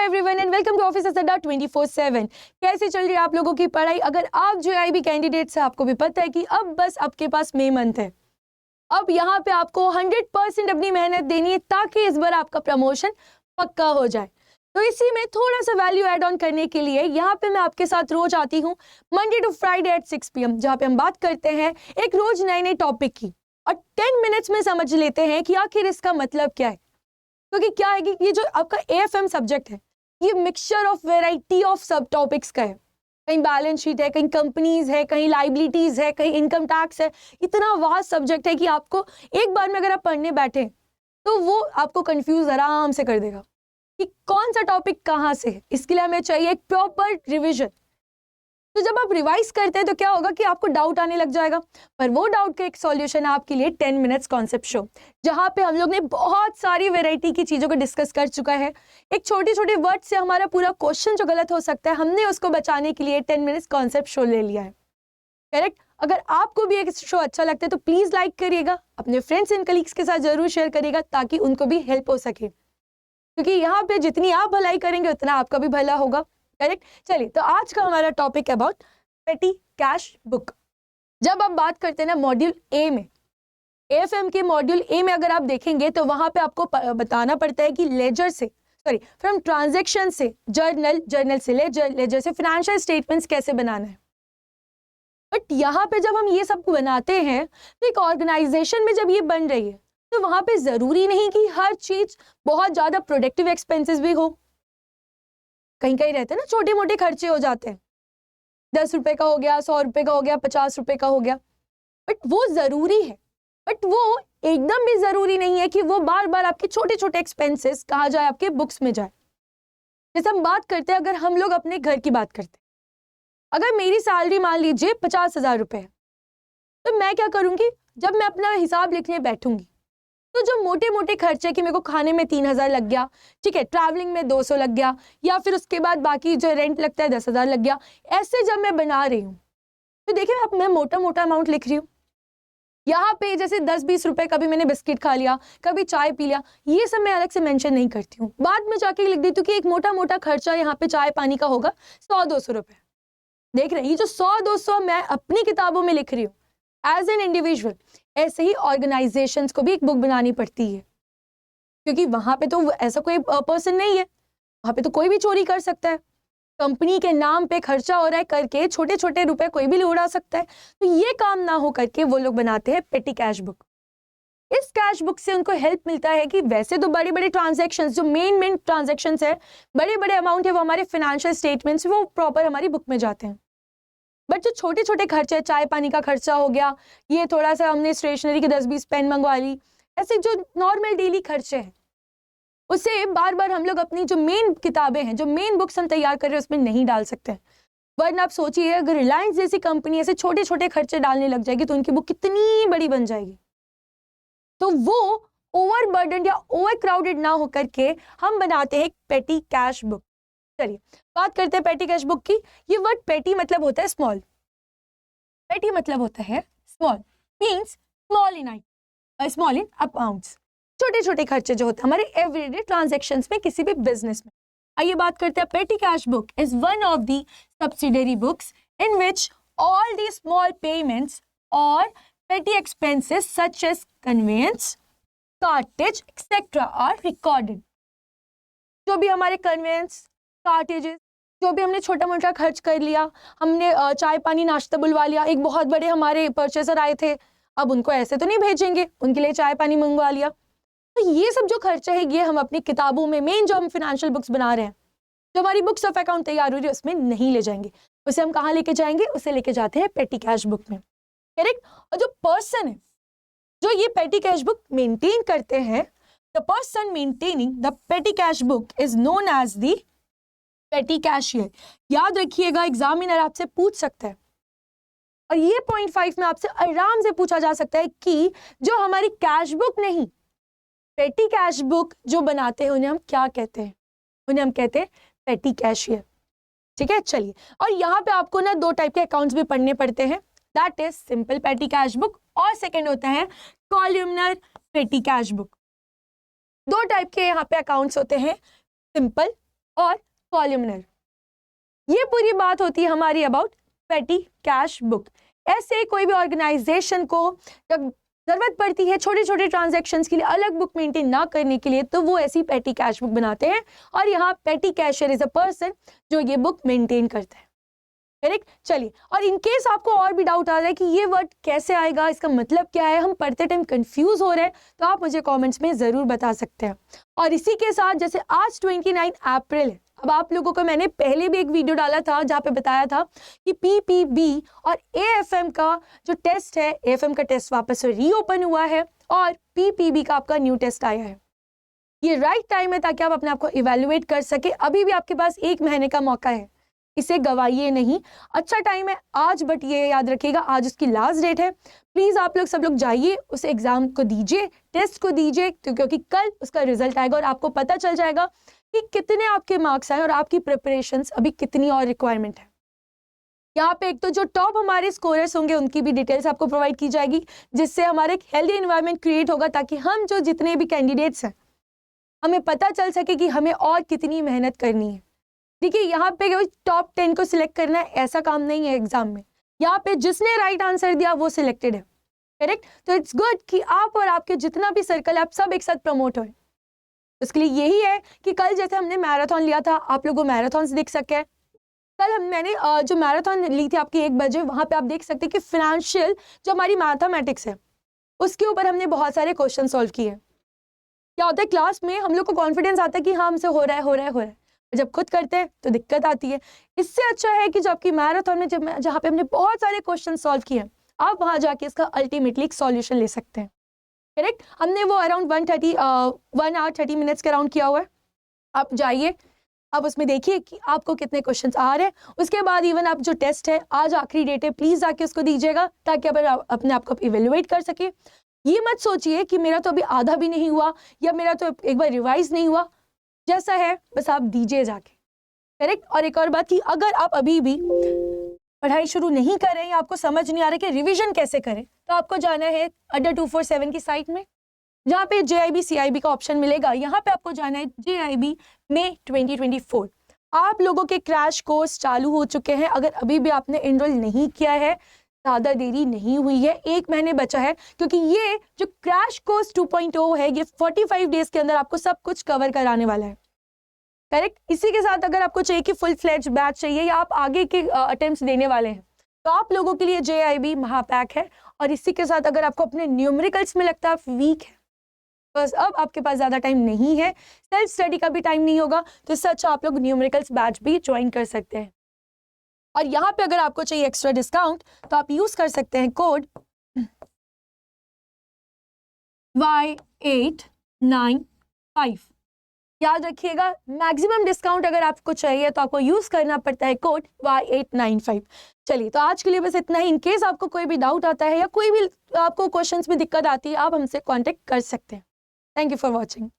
Everyone and welcome to office Adda 24/7। कैसे चल रही है आप लोगों की पढ़ाई? अगर आप जो आईबी कैंडिडेट्स हैं, आपको भी पता है कि अब बस आपके पास मई मंथ है। अब यहाँ पे आपको 100% अपनी मेहनत देनी है ताकि इस बार आपका प्रमोशन पक्का हो जाए। तो इसी में थोड़ा सा वैल्यू ऐड ऑन करने के लिए यहाँ पे मैं आपके साथ रोज आती हूँ Monday to Friday at 6 PM, जहाँ पे हम बात करते हैं एक रोज नए नए टॉपिक की और 10 मिनट्स में समझ लेते हैं कि आखिर इसका मतलब क्या है। क्योंकि क्या है कि ये जो आपका एएफएम सब्जेक्ट है, ये मिक्सचर ऑफ वैरायटी ऑफ सब टॉपिक्स का है। कहीं बैलेंस शीट है, कहीं कंपनीज है, कहीं लाइबिलिटीज है, कहीं इनकम टैक्स है। इतना वास्ट सब्जेक्ट है कि आपको एक बार में अगर आप पढ़ने बैठे तो वो आपको कंफ्यूज आराम से कर देगा कि कौन सा टॉपिक कहाँ से है। इसके लिए हमें चाहिए एक प्रॉपर रिविजन। तो जब आप रिवाइज करते हैं तो क्या होगा कि आपको डाउट आने लग जाएगा, पर वो डाउट का एक सॉल्यूशन है आपके लिए 10 मिनट्स कॉन्सेप्ट शो, जहां पे हम लोग ने बहुत सारी वैरायटी की चीजों को डिस्कस कर चुका है। एक छोटी छोटी वर्ड से हमारा पूरा क्वेश्चन जो गलत हो सकता है, हमने उसको बचाने के लिए 10 मिनट्स कॉन्सेप्ट शो ले लिया है। करेक्ट? अगर आपको भी एक शो अच्छा लगता है तो प्लीज लाइक करिएगा, अपने फ्रेंड्स एंड कलीग्स के साथ जरूर शेयर करिएगा ताकि उनको भी हेल्प हो सके, क्योंकि यहाँ पे जितनी आप भलाई करेंगे उतना आपका भी भला होगा। करेक्ट? चलिए, तो आज का हमारा टॉपिक है अबाउट पेटी कैश बुक। जब आप बात करते हैं ना मॉड्यूल ए में, एएफएम के मॉड्यूल ए में अगर आप देखेंगे तो वहां पे आपको बताना पड़ता है कि लेजर से फ्रॉम ट्रांजैक्शन से जर्नल, जर्नल से लेजर, लेजर से फाइनेंशियल स्टेटमेंट्स कैसे बनाना है। बट यहाँ पे जब हम ये सब बनाते हैं तो एक ऑर्गेनाइजेशन में जब ये बन रही है तो वहां पे जरूरी नहीं कि हर चीज बहुत ज्यादा प्रोडक्टिव एक्सपेंसेस भी हो। कहीं कहीं रहते हैं ना छोटे मोटे खर्चे हो जाते हैं, 10 रुपए का हो गया, 100 रुपए का हो गया, 50 रुपए का हो गया, बट वो जरूरी है। बट वो एकदम भी जरूरी नहीं है कि वो बार बार आपके छोटे छोटे एक्सपेंसेस कहाँ जाए, आपके बुक्स में जाए। जैसे हम बात करते हैं, अगर हम लोग अपने घर की बात करते हैं, अगर मेरी सैलरी मान लीजिए 50,000 रुपए है, तो मैं क्या करूंगी, जब मैं अपना हिसाब लिखने बैठूंगी तो जो मोटे मोटे खर्चे कि मेरे को खाने में 3,000 लग गया, ठीक है, ट्रैवलिंग में 200 लग गया, या फिर उसके बाद बाकी जो रेंट लगता है 10,000 लग गया, ऐसे जब मैं बना रही हूँ तो देखिए अब मैं मोटा मोटा अमाउंट लिख रही हूँ। यहाँ पे जैसे 10-20 रुपए, कभी मैंने बिस्किट खा लिया, कभी चाय पी लिया, ये सब मैं अलग से मेंशन नहीं करती हूँ, बाद में जाके लिख देती हूँ कि एक मोटा मोटा खर्चा यहाँ पे चाय पानी का होगा 100-200 रुपए। देख रहे हैं, ये जो 100-200 मैं अपनी किताबों में लिख रही हूँ एज एन इंडिविजुअल, ऐसे ही ऑर्गेनाइजेशंस को भी एक बुक बनानी पड़ती है, क्योंकि वहां पे तो ऐसा कोई पर्सन नहीं है, वहां पे तो कोई भी चोरी कर सकता है। कंपनी के नाम पे खर्चा हो रहा है करके छोटे छोटे रुपए कोई भी उड़ा सकता है। तो ये काम ना हो करके वो लोग बनाते हैं पेटी कैश बुक। इस कैश बुक से उनको हेल्प मिलता है कि वैसे तो बड़े बड़े ट्रांजेक्शन्स, जो मेन ट्रांजेक्शन्स है, बड़े बड़े अमाउंट है, वो हमारे फाइनेंशियल स्टेटमेंट्स वो प्रॉपर हमारी बुक में जाते हैं। बट जो छोटे छोटे खर्चे, चाय पानी का खर्चा हो गया, ये थोड़ा सा हमने स्टेशनरी के 10-20 पेन मंगवा ली, ऐसे जो नॉर्मल डेली खर्चे हैं, उसे बार बार हम लोग अपनी जो मेन किताबें हैं, जो मेन बुक्स हम तैयार कर रहे हैं, उसमें नहीं डाल सकते हैं। वरना आप सोचिए, अगर रिलायंस जैसी कंपनी ऐसे छोटे छोटे खर्चे डालने लग जाएगी तो उनकी बुक कितनी बड़ी बन जाएगी। तो वो ओवरबर्डन या ओवर क्राउडेड ना होकर के हम बनाते हैं एक पेटी कैश बुक। चलिए बात करते हैं पेटी कैश बुक की। ये वर्ड पेटी मतलब होता है स्मॉल, पेटी मतलब होता है small, means small in amounts, छोटे छोटे खर्चे जो होते हैं हमारे एवरीडे ट्रांजैक्शंस में, किसी भी बिजनेस में। आइए बात करते हैं, petty cash book is one of the subsidiary books in which all the small payments और petty expenses such as conveyance, cartage etcetera are recorded. जो भी हमारे कन्वेंस, कार्टेजेस, जो भी हमने छोटा मोटा खर्च कर लिया, हमने चाय पानी नाश्ता बुलवा लिया, एक बहुत बड़े हमारे परचेसर आए थे, अब उनको ऐसे तो नहीं भेजेंगे, उनके लिए चाय पानी मंगवा लिया। तो ये सब जो खर्चा है ये हम अपनी किताबों में, मेन जो हम फाइनेंशियल बुक्स बना रहे हैं, जो हमारी बुक्स ऑफ अकाउंट तैयार हो रही है, उसमें नहीं ले जाएंगे। उसे हम कहाँ लेके जाएंगे? उसे लेके जाते हैं पेटी कैश बुक में। करेक्ट? और जो पर्सन है जो ये पेटी कैश बुक मेंटेन करते हैं, the person maintaining the petty cash book is known as the petty cashier. याद रखिएगा, एग्जामिनर आपसे पूछ सकता है, और ये पॉइंट 5 में आपसे आराम से पूछा जा सकता है कि जो हमारी कैश बुक नहीं, पेटी कैश बुक जो बनाते हैं उन्हें हम क्या कहते हैं? उन्हें हम कहते हैं पेटी कैशियर। ठीक है, चलिए, और यहाँ पे आपको ना 2 टाइप के अकाउंट्स भी पढ़ने पड़ते हैं, दैट इज सिंपल पेटी कैश बुक और सेकेंड होता है कॉलमनर पेटी कैश बुक। 2 टाइप के यहाँ पे अकाउंट्स होते हैं, सिंपल और कॉलमनर। ये पूरी बात होती है हमारी अबाउट पेटी कैश बुक। ऐसे कोई भी ऑर्गेनाइजेशन को जब जरूरत पड़ती है छोटे छोटे ट्रांजैक्शंस के लिए अलग बुक मेंटेन ना करने के लिए, तो वो ऐसी पेटी कैश बुक बनाते हैं, और यहाँ पेटी कैशियर इज अ पर्सन जो ये बुक मेंटेन करता है। करेक्ट। चलिए, और इन केस आपको और भी डाउट आ रहा है कि ये वर्ड कैसे आएगा, इसका मतलब क्या है, हम पढ़ते टाइम कंफ्यूज हो रहे हैं, तो आप मुझे कमेंट्स में ज़रूर बता सकते हैं। और इसी के साथ जैसे आज 29 अप्रैल है, अब आप लोगों को मैंने पहले भी एक वीडियो डाला था जहाँ पे बताया था कि PPB और AFM का जो टेस्ट है, AFM का टेस्ट वापस से रीओपन हुआ है और PPB का आपका न्यू टेस्ट आया है। ये राइट टाइम है ताकि आप अपने आप को इवेल्युएट कर सके। अभी भी आपके पास 1 महीने का मौका है, इसे गवाइए नहीं। अच्छा टाइम है आज, बट ये याद रखिएगा आज उसकी लास्ट डेट है। प्लीज आप लोग सब लोग जाइए, उस एग्जाम को दीजिए, टेस्ट को दीजिए, क्योंकि कल उसका रिजल्ट आएगा और आपको पता चल जाएगा कि कितने आपके मार्क्स आए और आपकी प्रिपरेशंस अभी कितनी और रिक्वायरमेंट है। यहाँ पे एक तो जो टॉप हमारे स्कोरर्स होंगे उनकी भी डिटेल्स आपको प्रोवाइड की जाएगी, जिससे हमारे एक हेल्दी एनवायरनमेंट क्रिएट होगा, ताकि हम जो जितने भी कैंडिडेट्स हैं हमें पता चल सके कि हमें और कितनी मेहनत करनी है। देखिए, यहाँ पे टॉप 10 को सिलेक्ट करना है ऐसा काम नहीं है एग्जाम में। यहाँ पे जिसने राइट आंसर दिया वो सिलेक्टेड है। करेक्ट। तो इट्स गुड कि आप और आपके जितना भी सर्कल है आप सब एक साथ प्रमोट हो। उसके लिए यही है कि कल जैसे हमने मैराथन लिया था, आप लोगों मैराथन देख सके हैं। कल मैंने जो मैराथन ली थी आपकी 1 बजे, वहाँ पे आप देख सकते हैं कि फाइनेंशियल जो हमारी मैथमेटिक्स है उसके ऊपर हमने बहुत सारे क्वेश्चन सॉल्व किए। क्या होता है, क्लास में हम लोग को कॉन्फिडेंस आता है कि हाँ हमसे हो रहा है हो रहा है हो रहा है, जब खुद करते हैं तो दिक्कत आती है। इससे अच्छा है कि जो आपकी मैराथन में जहाँ पे हमने बहुत सारे क्वेश्चन सॉल्व किए, आप वहाँ जाके इसका अल्टीमेटली एक सॉल्यूशन ले सकते हैं। करेक्ट। हमने वो अराउंड 1 आवर 30 मिनट्स के अराउंड किया हुआ है। आप जाइए, आप उसमें देखिए कि आपको कितने क्वेश्चंस आ रहे हैं। उसके बाद इवन आप जो टेस्ट है, आज आखिरी डेट है, प्लीज़ जाके उसको दीजिएगा ताकि आप अपने आप को इवेल्युएट कर सके। ये मत सोचिए कि मेरा तो अभी आधा भी नहीं हुआ या मेरा तो एक बार रिवाइज नहीं हुआ, जैसा है बस आप दीजिए जाके। करेक्ट। और एक और बात कि अगर आप अभी भी पढ़ाई शुरू नहीं कर रहे हैं या आपको समझ नहीं आ रहा कि रिवीजन कैसे करें, तो आपको जाना है अड्डा 247 की साइट में, जहाँ पे JIB CIB का ऑप्शन मिलेगा। यहाँ पे आपको जाना है JIB मई 2024। आप लोगों के क्रैश कोर्स चालू हो चुके हैं। अगर अभी भी आपने एनरोल नहीं किया है, ज़्यादा देरी नहीं हुई है, 1 महीने बचा है, क्योंकि ये जो क्रैश कोर्स 2.0 है ये 45 डेज के अंदर आपको सब कुछ कवर कराने वाला है। करेक्ट। इसी के साथ अगर आपको चाहिए कि फुल फ्लेज बैच चाहिए या आप आगे के अटेम्प्ट्स देने वाले हैं, तो आप लोगों के लिए JIB महापैक है। और इसी के साथ अगर आपको अपने न्यूमेरिकल्स में लगता है आप वीक है, बस अब आपके पास ज़्यादा टाइम नहीं है, सेल्फ स्टडी का भी टाइम नहीं होगा, तो इससे अच्छा आप लोग न्यूमेरिकल्स बैच भी ज्वाइन कर सकते हैं। और यहाँ पे अगर आपको चाहिए एक्स्ट्रा डिस्काउंट तो आप यूज़ कर सकते हैं कोड Y895। याद रखिएगा, मैक्सिमम डिस्काउंट अगर आपको चाहिए तो आपको यूज़ करना पड़ता है कोड Y895। चलिए, तो आज के लिए बस इतना ही। इन केस आपको कोई भी डाउट आता है या कोई भी आपको क्वेश्चंस में दिक्कत आती है, आप हमसे कांटेक्ट कर सकते हैं। Thank you for watching.